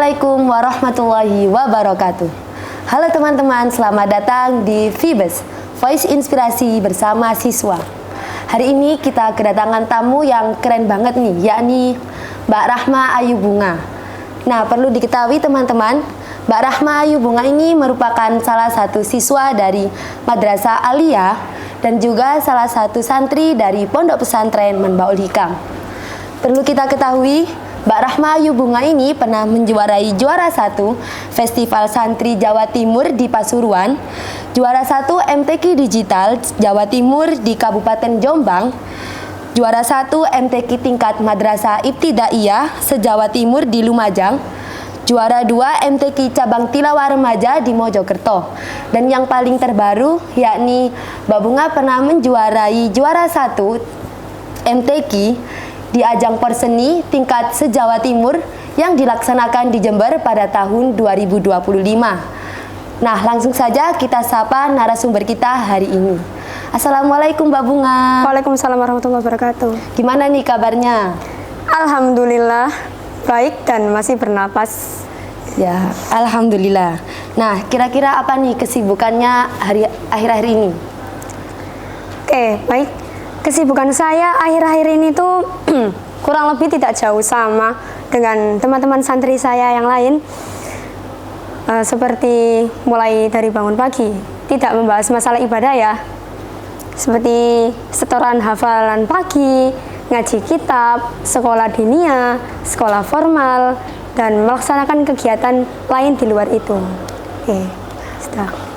Assalamualaikum warahmatullahi wabarakatuh. Halo teman-teman, selamat datang di Vibes, Voice Inspirasi bersama siswa. Hari ini kita kedatangan tamu yang keren banget nih, yakni Mbak Rahma Ayu Bunga. Nah, perlu diketahui teman-teman, Mbak Rahma Ayu Bunga ini merupakan salah satu siswa dari Madrasah Aliyah dan juga salah satu santri dari Pondok Pesantren Manbaul Hikam. Perlu kita ketahui, Mbak Rahma Ayu Bunga ini pernah menjuarai juara 1 Festival Santri Jawa Timur di Pasuruan, juara 1 MTQ Digital Jawa Timur di Kabupaten Jombang, juara 1 MTQ tingkat Madrasah Ibtidaiyah se-Jawa Timur di Lumajang, juara 2 MTQ cabang Tilawah Remaja di Mojokerto, dan yang paling terbaru yakni Mbak Bunga pernah menjuarai juara 1 MTQ di ajang Porseni tingkat se-Jawa Timur yang dilaksanakan di Jember pada tahun 2025. Nah, langsung saja kita sapa narasumber kita hari ini. Assalamualaikum Mbak Bunga. Waalaikumsalam warahmatullahi wabarakatuh. Gimana nih kabarnya? Alhamdulillah baik dan masih bernapas. Ya, alhamdulillah. Nah, kira-kira apa nih kesibukannya akhir-akhir ini? Oke, baik. Kesibukan saya akhir-akhir ini tuh kurang lebih tidak jauh sama dengan teman-teman santri saya yang lain. Seperti mulai dari bangun pagi, tidak membahas masalah ibadah ya. Seperti setoran hafalan pagi, ngaji kitab, sekolah dinia, sekolah formal, dan melaksanakan kegiatan lain di luar itu. Oke, sudah.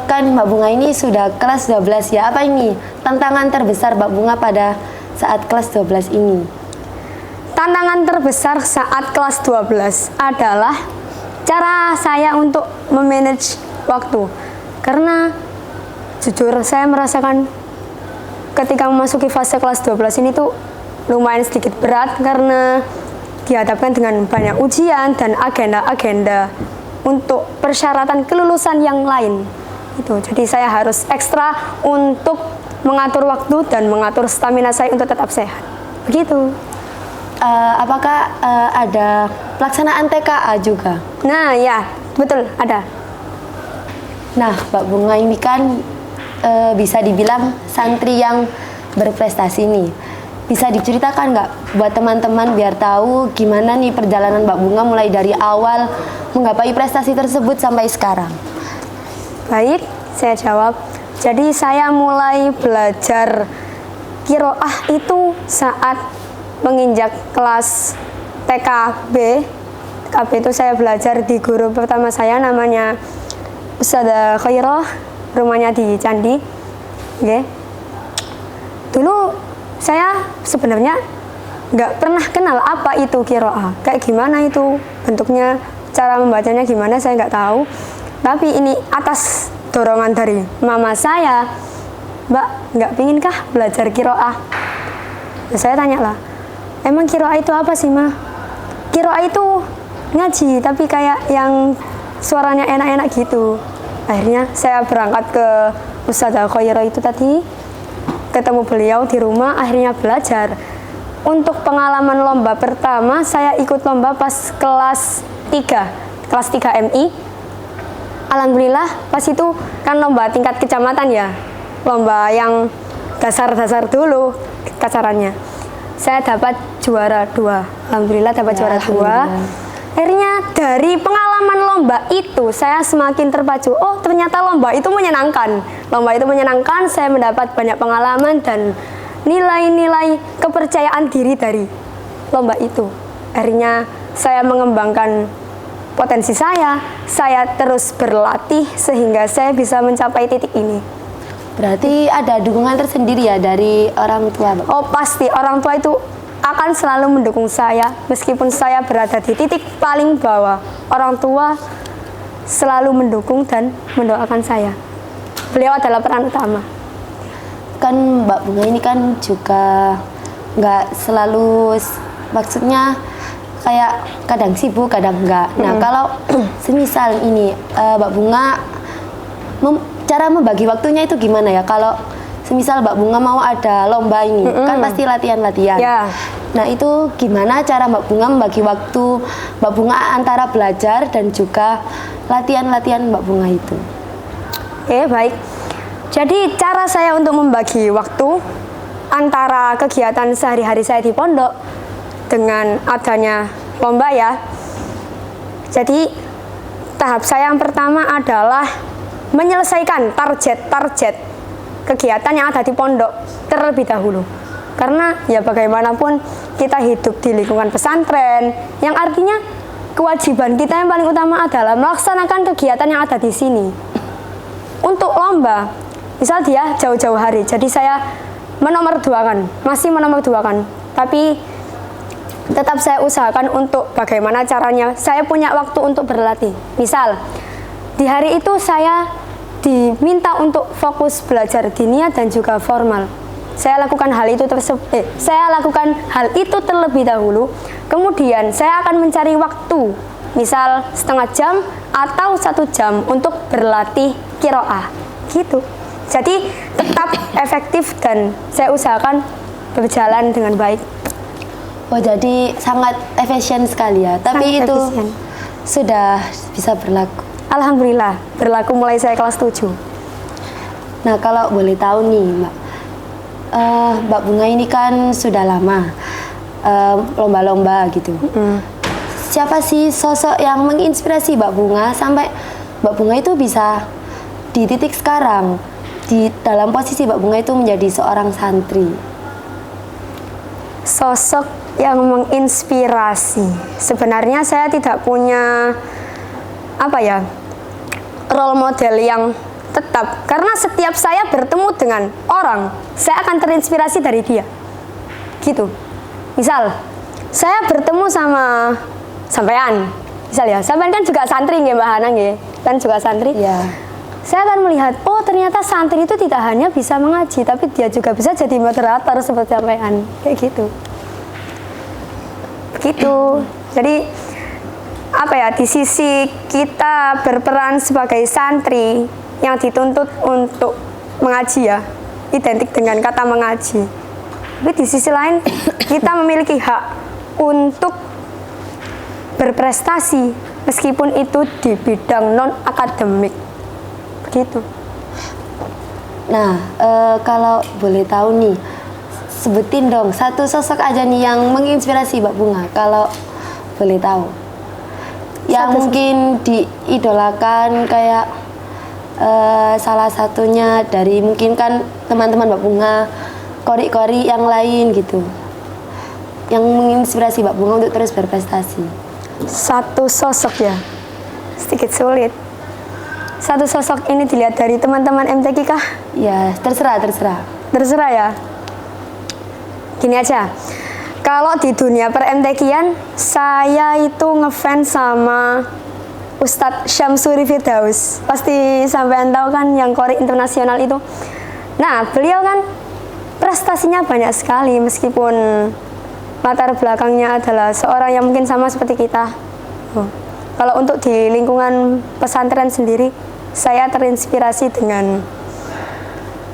Kan Mbak Bunga ini sudah kelas 12 ya. Apa ini tantangan terbesar Mbak Bunga pada saat kelas 12 ini? Tantangan terbesar saat kelas 12 adalah cara saya untuk memanage waktu. Karena jujur saya merasakan ketika memasuki fase kelas 12 ini tuh lumayan sedikit berat karena dihadapkan dengan banyak ujian dan agenda-agenda untuk persyaratan kelulusan yang lain. Itu. Jadi saya harus ekstra untuk mengatur waktu dan mengatur stamina saya untuk tetap sehat. Begitu. Apakah ada pelaksanaan TKA juga? Nah, ya, betul, ada. Nah, Mbak Bunga ini kan bisa dibilang santri yang berprestasi nih. Bisa diceritakan nggak buat teman-teman biar tahu gimana nih perjalanan Mbak Bunga mulai dari awal menggapai prestasi tersebut sampai sekarang? Baik, saya jawab. Jadi saya mulai belajar qiraah itu saat menginjak kelas TKB. TKB itu saya belajar di guru pertama saya namanya Ustadzah Khairah, rumahnya di Candi. Oke. Dulu saya sebenarnya nggak pernah kenal apa itu qiraah, kayak gimana itu bentuknya, cara membacanya gimana saya nggak tahu. Tapi ini atas dorongan dari mama saya, Mbak, nggak pinginkah belajar qiraah? Nah, saya tanya lah, emang qiraah itu apa sih, Ma? Qiraah itu ngaji, tapi kayak yang suaranya enak-enak gitu. Akhirnya saya berangkat ke Ustadzah Khairah itu tadi, ketemu beliau di rumah, akhirnya belajar. Untuk pengalaman lomba pertama, saya ikut lomba pas kelas 3 MI. Alhamdulillah, pas itu kan lomba tingkat kecamatan ya, lomba yang dasar-dasar dulu kasarannya. Saya dapat juara 2. Alhamdulillah dapat juara 2. Akhirnya dari pengalaman lomba itu saya semakin terpacu. Oh, ternyata lomba itu menyenangkan. Lomba itu menyenangkan, saya mendapat banyak pengalaman dan nilai-nilai kepercayaan diri dari lomba itu. Akhirnya saya mengembangkan potensi saya terus berlatih sehingga saya bisa mencapai titik ini. Berarti ada dukungan tersendiri ya dari orang tua, Mbak? Oh, pasti orang tua itu akan selalu mendukung saya meskipun saya berada di titik paling bawah. Orang tua selalu mendukung dan mendoakan saya. Beliau adalah peran utama. Kan Mbak Bunga ini kan juga nggak selalu, maksudnya kayak kadang sibuk, kadang enggak. Nah, kalau semisal ini Mbak Bunga cara membagi waktunya itu gimana ya? Kalau semisal Mbak Bunga mau ada lomba ini, kan pasti latihan-latihan. Ya. Nah, itu gimana cara Mbak Bunga membagi waktu Mbak Bunga antara belajar dan juga latihan-latihan Mbak Bunga itu? Oke, baik. Jadi cara saya untuk membagi waktu antara kegiatan sehari-hari saya di pondok dengan adanya lomba ya. Jadi tahap saya yang pertama adalah menyelesaikan target-target kegiatan yang ada di pondok terlebih dahulu. Karena ya bagaimanapun kita hidup di lingkungan pesantren, yang artinya kewajiban kita yang paling utama adalah melaksanakan kegiatan yang ada di sini. Untuk lomba, misal dia jauh-jauh hari, jadi saya masih menomorduakan, tapi tetap saya usahakan untuk bagaimana caranya saya punya waktu untuk berlatih. Misal di hari itu saya diminta untuk fokus belajar diniyah dan juga formal. Saya lakukan hal itu terlebih dahulu. Kemudian saya akan mencari waktu, misal setengah jam atau 1 jam untuk berlatih qiraah. Gitu. Jadi tetap efektif dan saya usahakan berjalan dengan baik. Oh, jadi sangat efisien sekali ya. Tapi Sangat itu efisien. sudah bisa berlaku. Alhamdulillah, berlaku mulai saya kelas 7. Nah, kalau boleh tahu nih, Mbak, Mbak Bunga ini kan sudah lama lomba-lomba gitu. Siapa sih sosok yang menginspirasi Mbak Bunga sampai Mbak Bunga itu bisa di titik sekarang, di dalam posisi Mbak Bunga itu menjadi seorang santri? Sosok yang menginspirasi. Sebenarnya saya tidak punya role model yang tetap, karena setiap saya bertemu dengan orang, saya akan terinspirasi dari dia. Gitu. Misal, saya bertemu sama sampean. Misal ya, sampean kan juga santri nggih Mbak Hana nggih. Kan juga santri. Ya. Saya akan melihat, oh ternyata santri itu tidak hanya bisa mengaji, tapi dia juga bisa jadi moderator seperti sampean. Kayak gitu. Begitu. Jadi di sisi kita berperan sebagai santri yang dituntut untuk mengaji ya, identik dengan kata mengaji. Tapi di sisi lain kita memiliki hak untuk berprestasi meskipun itu di bidang non akademik. Begitu. Nah, kalau boleh tahu nih, sebutin dong satu sosok aja nih yang menginspirasi Mbak Bunga, kalau boleh tahu. Yang mungkin diidolakan, kayak salah satunya dari mungkin kan teman-teman Mbak Bunga, kori-kori yang lain gitu, yang menginspirasi Mbak Bunga untuk terus berprestasi. Satu sosok ya, sedikit sulit. Satu sosok ini dilihat dari teman-teman MTQ kah? Ya, terserah. Terserah ya. Gini aja, kalau di dunia per MTQ-an, saya itu ngefans sama Ustadz Syamsuri Firdaus. Pasti sampean tahu kan, yang kori internasional itu. Nah, beliau kan prestasinya banyak sekali, meskipun latar belakangnya adalah seorang yang mungkin sama seperti kita. Kalau untuk di lingkungan pesantren sendiri, saya terinspirasi dengan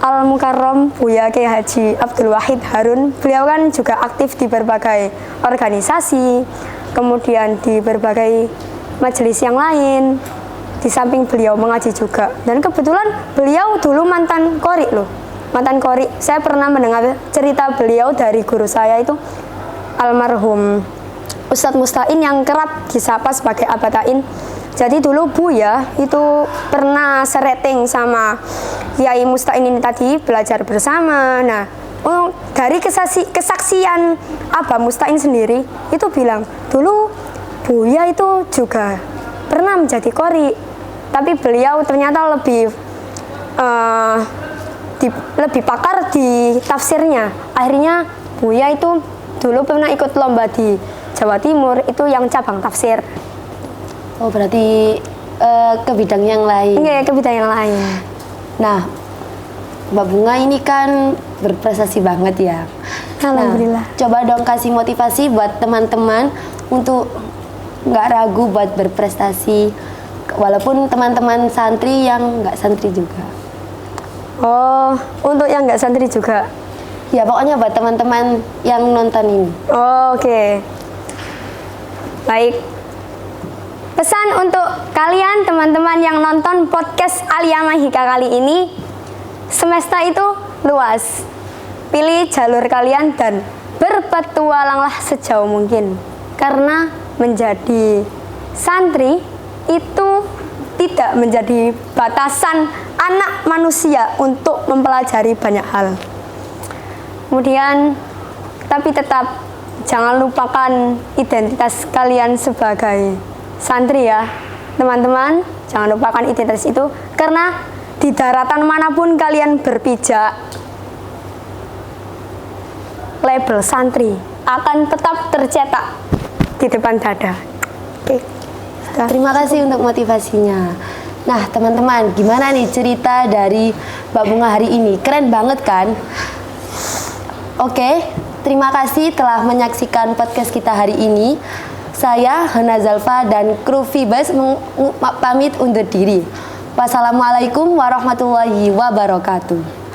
Al-Mukarram Buya Kiai Haji Abdul Wahid Harun. Beliau kan juga aktif di berbagai organisasi, kemudian di berbagai majelis yang lain. Di samping beliau mengaji juga. Dan kebetulan beliau dulu mantan kori loh. Mantan kori. Saya pernah mendengar cerita beliau dari guru saya itu, almarhum Ustadz Mustain, yang kerap disapa sebagai Abatain. Jadi dulu Buya itu pernah serating sama Kiai Mustain ini tadi, belajar bersama. Nah, dari kesaksian Abah Mustain sendiri itu bilang, dulu Buya itu juga pernah menjadi kori, tapi beliau ternyata lebih pakar di tafsirnya. Akhirnya Buya itu dulu pernah ikut lomba di Jawa Timur, itu yang cabang tafsir. Oh, berarti ke bidang yang lain. Iya, ke bidang yang lain. Nah, Mbak Bunga ini kan berprestasi banget ya. Alhamdulillah. Nah, coba dong kasih motivasi buat teman-teman untuk nggak ragu buat berprestasi, walaupun teman-teman santri yang nggak santri juga. Oh, untuk yang nggak santri juga. Ya pokoknya buat teman-teman yang nonton ini. Oke. Baik. Pesan untuk kalian teman-teman yang nonton podcast Alia Mahika kali ini, semesta itu luas. Pilih jalur kalian dan berpetualanglah sejauh mungkin. Karena menjadi santri itu tidak menjadi batasan anak manusia untuk mempelajari banyak hal. Kemudian, tapi tetap jangan lupakan identitas kalian sebagai santri ya. Teman-teman, jangan lupakan identitas itu. Karena di daratan manapun kalian berpijak, label santri akan tetap tercetak di depan dada. Oke. Terima kasih untuk motivasinya. Nah teman-teman, gimana nih cerita dari Mbak Bunga hari ini? Keren banget kan? Oke, terima kasih telah menyaksikan podcast kita hari ini. Saya Hana Zalfa dan kru Vibes pamit undur diri. Wassalamualaikum warahmatullahi wabarakatuh.